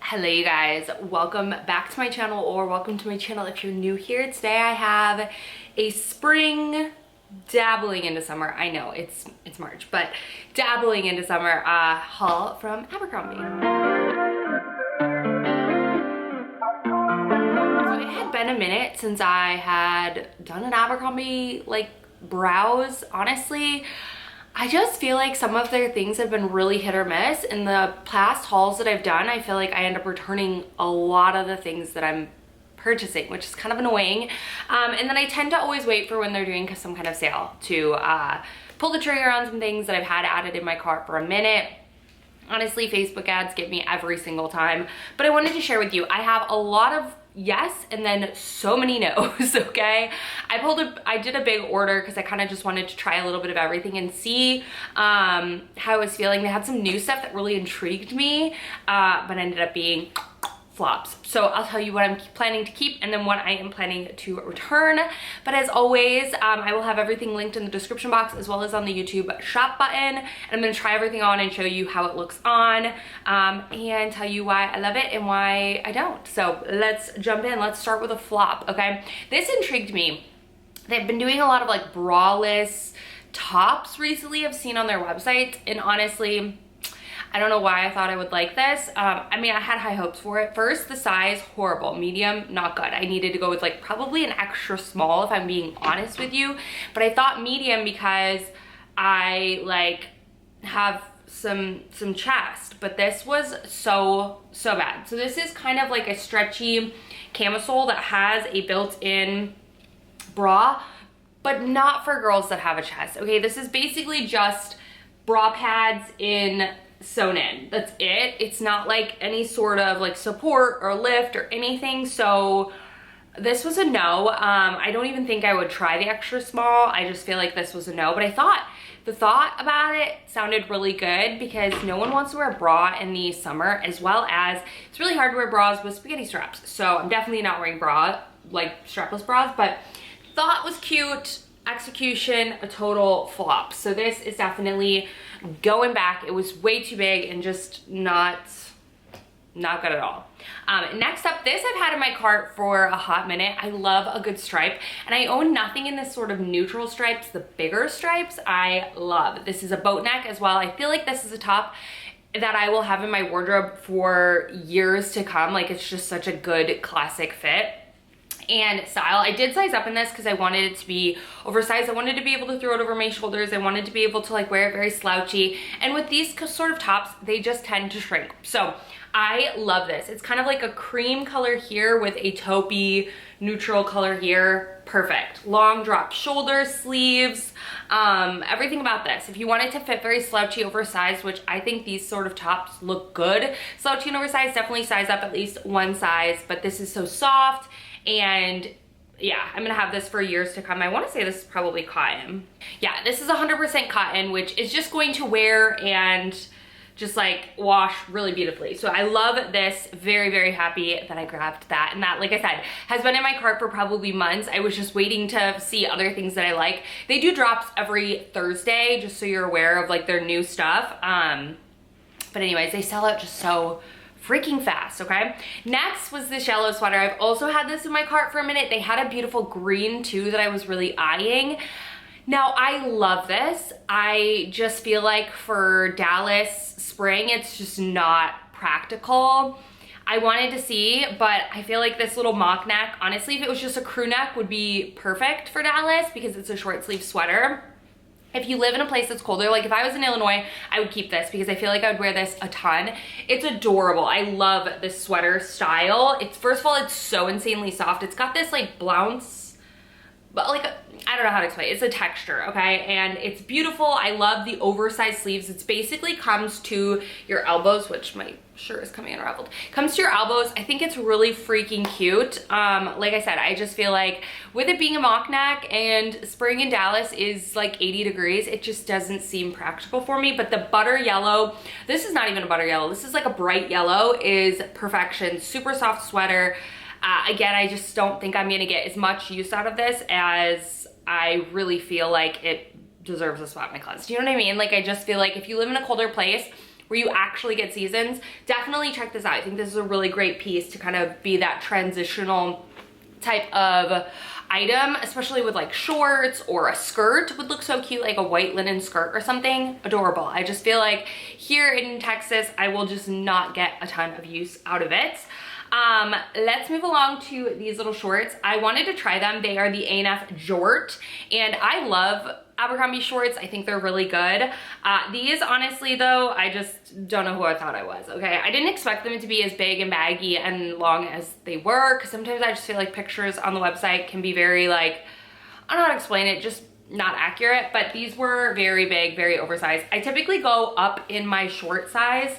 Hello you guys, welcome back to my channel, or welcome to my channel if you're new here. Today I have a spring dabbling into summer, I know it's March, but dabbling into summer haul from Abercrombie. So it had been a minute since I had done an Abercrombie like browse. Honestly, I just feel like some of their things have been really hit or miss. In the past hauls that I've done, I feel like I end up returning a lot of the things that I'm purchasing, which is kind of annoying. And then I tend to always wait for when they're doing some kind of sale to pull the trigger on some things that I've had added in my cart for a minute. Honestly, Facebook ads get me every single time. But I wanted to share with you, I have a lot of yes and then so many no's. Okay, I did a big order because I kind of just wanted to try a little bit of everything and see how I was feeling. They had some new stuff that really intrigued me, but ended up being flops. So I'll tell you what I'm planning to keep and then what I am planning to return. But as always, I will have everything linked in the description box as well as on the YouTube shop button. And I'm gonna try everything on and show you how it looks on, and tell you why I love it and why I don't. So let's jump in. Let's start with a flop, okay? This intrigued me. They've been doing a lot of like braless tops recently I've seen on their website, and honestly, I don't know why I thought I would like this. I mean, I had high hopes for it. First, the size, horrible. Medium, not good. I needed to go with like probably an extra small if I'm being honest with you. But I thought medium because I like have some chest, but this was so bad. So this is kind of like a stretchy camisole that has a built-in bra, but not for girls that have a chest. Okay, this is basically just bra pads sewn in. That's it. It's not like any sort of like support or lift or anything. So this was a no. I don't even think I would try the extra small. I just feel like this was a no. But I thought the thought about it sounded really good because no one wants to wear a bra in the summer, as well as it's really hard to wear bras with spaghetti straps. So I'm definitely not wearing like strapless bras, but thought was cute. Execution, a total flop. So this is definitely going back. It was way too big and just not good at all. Next up, this I've had in my cart for a hot minute. I love a good stripe, and I own nothing in this sort of neutral stripes. The bigger stripes I love. This is a boat neck as well. I feel like this is a top that I will have in my wardrobe for years to come. Like, it's just such a good classic fit and style. I did size up in this because I wanted it to be oversized. I wanted to be able to throw it over my shoulders. I wanted to be able to like wear it very slouchy. And with these sort of tops, they just tend to shrink. So I love this. It's kind of like a cream color here with a taupey neutral color here. Perfect. Long drop shoulders, sleeves, everything about this. If you want it to fit very slouchy oversized, which I think these sort of tops look good, slouchy and oversized, definitely size up at least one size. But this is so soft. And yeah, I'm gonna have this for years to come. I wanna say this is probably cotton. Yeah, this is 100% cotton, which is just going to wear and just like wash really beautifully. So I love this, very happy that I grabbed that. And that, like I said, has been in my cart for probably months. I was just waiting to see other things that I like. They do drops every Thursday, just so you're aware of like their new stuff. But anyways, they sell out just so freaking fast, okay? Next was this yellow sweater. I've also had this in my cart for a minute. They had a beautiful green too that I was really eyeing. Now, I love this. I just feel like for Dallas spring, it's just not practical. I wanted to see, but I feel like this little mock neck, honestly, if it was just a crew neck, would be perfect for Dallas because it's a short sleeve sweater. If you live in a place that's colder, like if I was in Illinois, I would keep this because I feel like I would wear this a ton. It's adorable. I love this sweater style. First of all, it's so insanely soft. It's got this like blouse, but like, I don't know how to explain it. It's a texture, okay? And it's beautiful. I love the oversized sleeves. It's basically comes to your elbows, which my shirt is coming unraveled. Comes to your elbows. I think it's really freaking cute. Like I said, I just feel like with it being a mock neck and spring in Dallas is like 80 degrees, it just doesn't seem practical for me. But the butter yellow, this is not even a butter yellow. This is like a bright yellow, is perfection. Super soft sweater. Again, I just don't think I'm gonna get as much use out of this as I really feel like it deserves a spot in my closet. Do you know what I mean? Like, I just feel like if you live in a colder place, where you actually get seasons, definitely check this out. I think this is a really great piece to kind of be that transitional type of item, especially with like shorts, or a skirt would look so cute, like a white linen skirt or something. Adorable. I just feel like here in Texas, I will just not get a ton of use out of it. Let's move along to these little shorts. I wanted to try them. They are the A&F Jort, and I love Abercrombie shorts. I think they're really good. These, honestly though, I just don't know who I thought I was, okay? I didn't expect them to be as big and baggy and long as they were, because sometimes I just feel like pictures on the website can be very like, I don't know how to explain it, just not accurate, but these were very big, very oversized. I typically go up in my short size,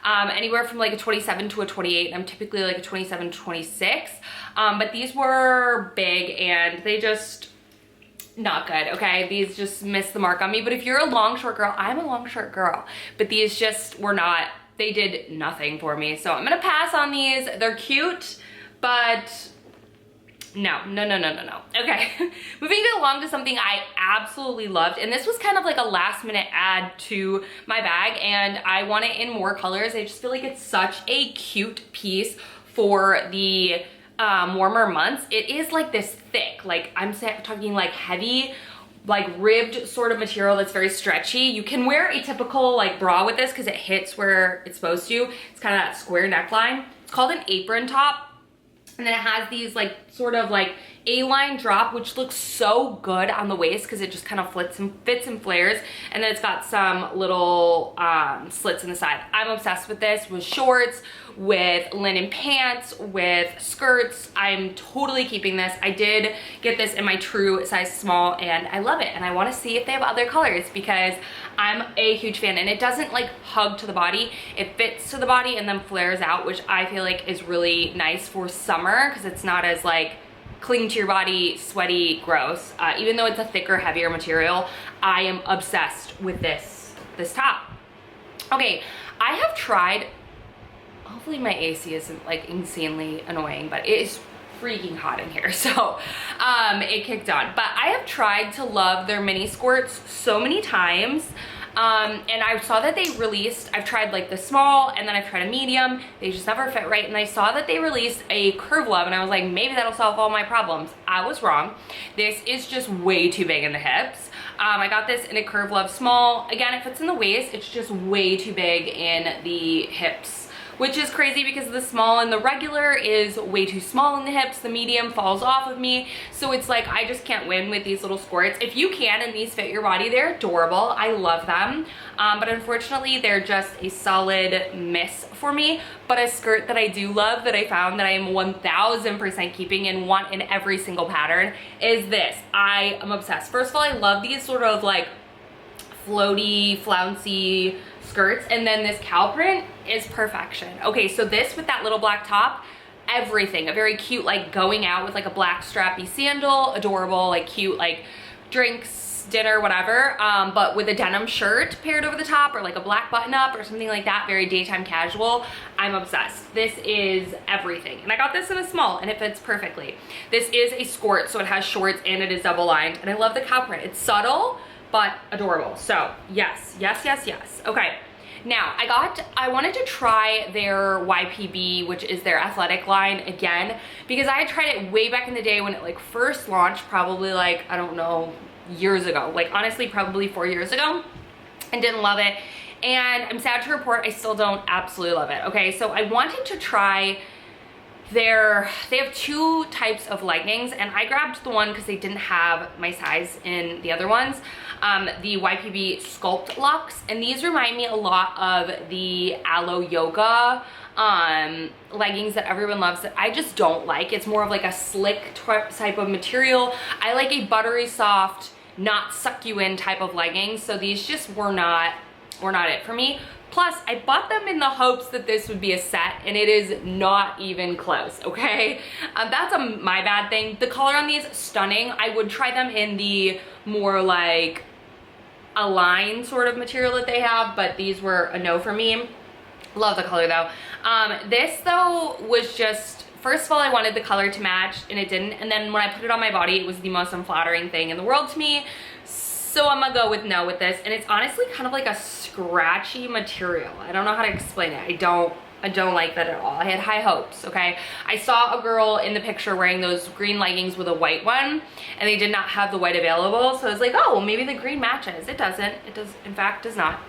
anywhere from like a 27 to a 28. I'm typically like a 27 to 26, but these were big and they just not good, okay? These just missed the mark on me. But if you're a long short girl, I'm a long short girl, but these just were not, they did nothing for me. So I'm gonna pass on these. They're cute, but no. Okay, moving along to something I absolutely loved, and this was kind of like a last minute add to my bag, and I want it in more colors. I just feel like it's such a cute piece for the warmer months. It is like this thick, like I'm talking like heavy, like ribbed sort of material that's very stretchy. You can wear a typical like bra with this because it hits where it's supposed to. It's kind of that square neckline. It's called an apron top. And then it has these like sort of like A-line drop, which looks so good on the waist because it just kind of fits and flares. And then it's got some little slits in the side. I'm obsessed with this, with shorts, with linen pants, with skirts. I'm totally keeping this. I did get this in my true size small and I love it. And I want to see if they have other colors because I'm a huge fan, and it doesn't like hug to the body. It fits to the body and then flares out, which I feel like is really nice for summer because it's not as like cling to your body, sweaty, gross. Even though it's a thicker, heavier material, I am obsessed with this top. Okay, I have tried, hopefully my AC isn't like insanely annoying, but it is freaking hot in here, so it kicked on. But I have tried to love their mini skirts so many times, and I saw that they released, I've tried like the small and then I've tried a medium, they just never fit right, and I saw that they released a curve love and I was like, maybe that'll solve all my problems. I was wrong. This is just way too big in the hips. I got this in a curve love small. Again, it fits in the waist, it's just way too big in the hips, which is crazy because the small and the regular is way too small in the hips. The medium falls off of me. So it's like, I just can't win with these little skirts. If you can and these fit your body, they're adorable. I love them. But unfortunately, they're just a solid miss for me. But a skirt that I do love, that I found that I am 1000% keeping and want in every single pattern, is this. I am obsessed. First of all, I love these sort of like floaty, flouncy skirts, and then this cow print is perfection. Okay, so this with that little black top, everything. A very cute, like going out with like a black strappy sandal, adorable, like cute, like drinks, dinner, whatever, but with a denim shirt paired over the top, or like a black button up or something like that, very daytime casual. I'm obsessed. This is everything. And I got this in a small and it fits perfectly. This is a skort, so it has shorts and it is double lined, and I love the cow print. It's subtle but adorable. So yes. Okay, now I wanted to try their YPB, which is their athletic line, again, because I had tried it way back in the day when it like first launched, probably like, I don't know, years ago, like honestly probably 4 years ago, and didn't love it. And I'm sad to report I still don't absolutely love it. Okay, so I wanted to try they have two types of leggings, and I grabbed the one because they didn't have my size in the other ones, the YPB Sculpt Luxe, and these remind me a lot of the Aloe Yoga leggings that everyone loves that I just don't like. It's more of like a slick type of material. I like a buttery soft, not suck you in type of leggings, so these just were not it for me. Plus, I bought them in the hopes that this would be a set, and it is not even close, okay? That's my bad thing. The color on these, stunning. I would try them in the more like a line sort of material that they have, but these were a no for me. Love the color though. This though was just, first of all, I wanted the color to match and it didn't, and then when I put it on my body, it was the most unflattering thing in the world to me. So I'm gonna go with no with this, and it's honestly kind of like a scratchy material. I don't know how to explain it. I don't like that at all. I had high hopes, okay? I saw a girl in the picture wearing those green leggings with a white one, and they did not have the white available, so I was like, oh, well, maybe the green matches. It doesn't. It does, in fact, does not.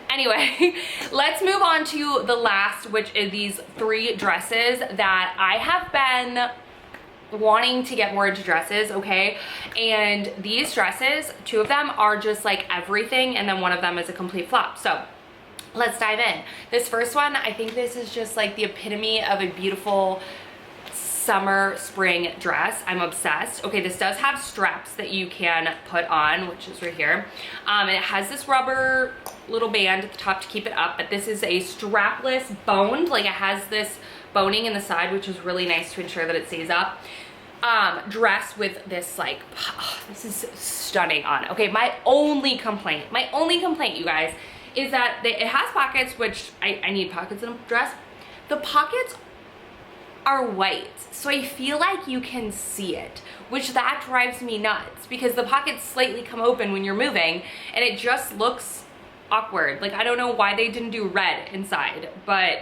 Anyway, let's move on to the last, which is these 3 dresses that I have been wanting to get more into dresses, okay? And these dresses, 2 of them are just like everything, and then one of them is a complete flop. So let's dive in. This first one, I think this is just like the epitome of a beautiful summer spring dress. I'm obsessed. Okay, this does have straps that you can put on, which is right here. And it has this rubber little band at the top to keep it up, but this is a strapless boned, like it has this boning in the side, which is really nice to ensure that it stays up. Dress with this, like, oh, this is stunning on. Okay, my only complaint, you guys, is that it has pockets, which I need pockets in a dress. The pockets are white, so I feel like you can see it, which that drives me nuts, because the pockets slightly come open when you're moving, and it just looks awkward. Like, I don't know why they didn't do red inside, but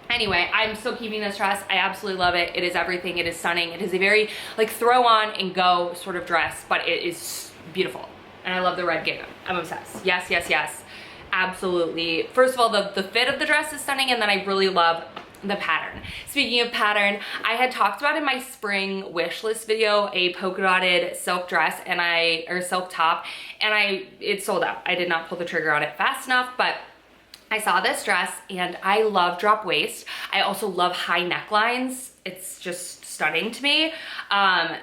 anyway, I'm still keeping this dress. I absolutely love it. It is everything. It is stunning. It is a very, like, throw on and go sort of dress, but it is beautiful, and I love the red gingham. I'm obsessed. Yes, yes, yes, absolutely. First of all, the fit of the dress is stunning, and then I really love the pattern. Speaking of pattern, I had talked about in my spring wish list video a polka dotted silk dress, and or silk top, and it sold out. I did not pull the trigger on it fast enough, but I saw this dress and I love drop waist. I also love high necklines. It's just stunning to me.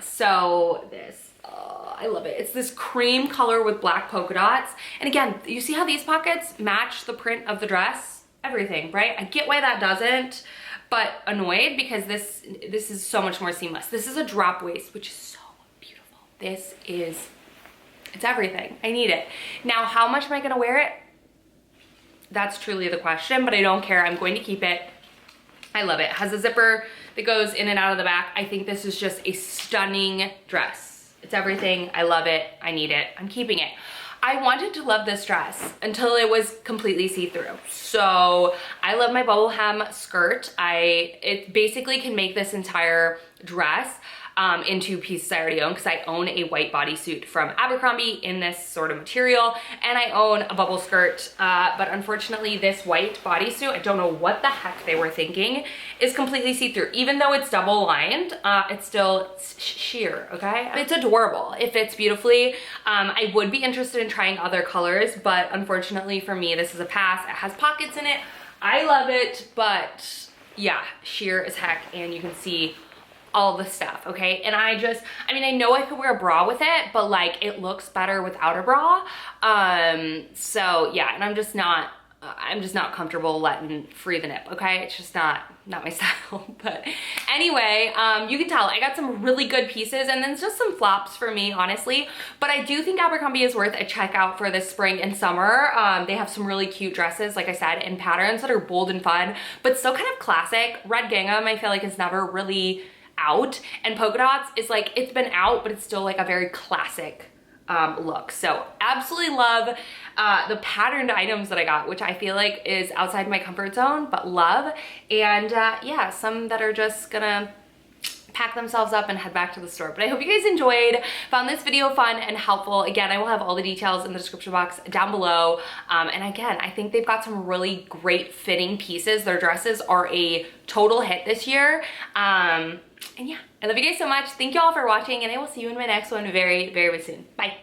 So this, I love it. It's this cream color with black polka dots. And again, you see how these pockets match the print of the dress? Everything, right? I get why that doesn't, but annoyed because this is so much more seamless. This is a drop waist, which is so beautiful. It's everything. I need it. Now, how much am I gonna wear it? That's truly the question, but I don't care. I'm going to keep it. I love it. It has a zipper that goes in and out of the back. I think this is just a stunning dress. It's everything. I love it. I need it. I'm keeping it. I wanted to love this dress until it was completely see-through. So I love my bubble hem skirt. It basically can make this entire dress into pieces I already own, because I own a white bodysuit from Abercrombie in this sort of material, and I own a bubble skirt, but unfortunately this white bodysuit, I don't know what the heck they were thinking, is completely see-through. Even though it's double lined, it's still sheer, okay? It's adorable. It fits beautifully. I would be interested in trying other colors, but unfortunately for me, this is a pass. It has pockets in it. I love it, but yeah, sheer as heck, and you can see all the stuff, okay? And I mean, I know I could wear a bra with it, but like it looks better without a bra. So yeah, and I'm just not comfortable letting free the nip, okay? It's just not my style. But anyway, you can tell I got some really good pieces, and then just some flops for me, honestly. But I do think Abercrombie is worth a check out for this spring and summer. They have some really cute dresses, like I said, in patterns that are bold and fun, but still kind of classic. Red gingham, I feel like, is never really out, and polka dots is like, it's been out, but it's still like a very classic look. So absolutely love the patterned items that I got, which I feel like is outside my comfort zone, but love. And yeah, some that are just gonna pack themselves up and head back to the store. But I hope you guys enjoyed, found this video fun and helpful. Again, I will have all the details in the description box down below. And again, I think they've got some really great fitting pieces. Their dresses are a total hit this year. And yeah, I love you guys so much. Thank you all for watching, and I will see you in my next one very, very soon. Bye.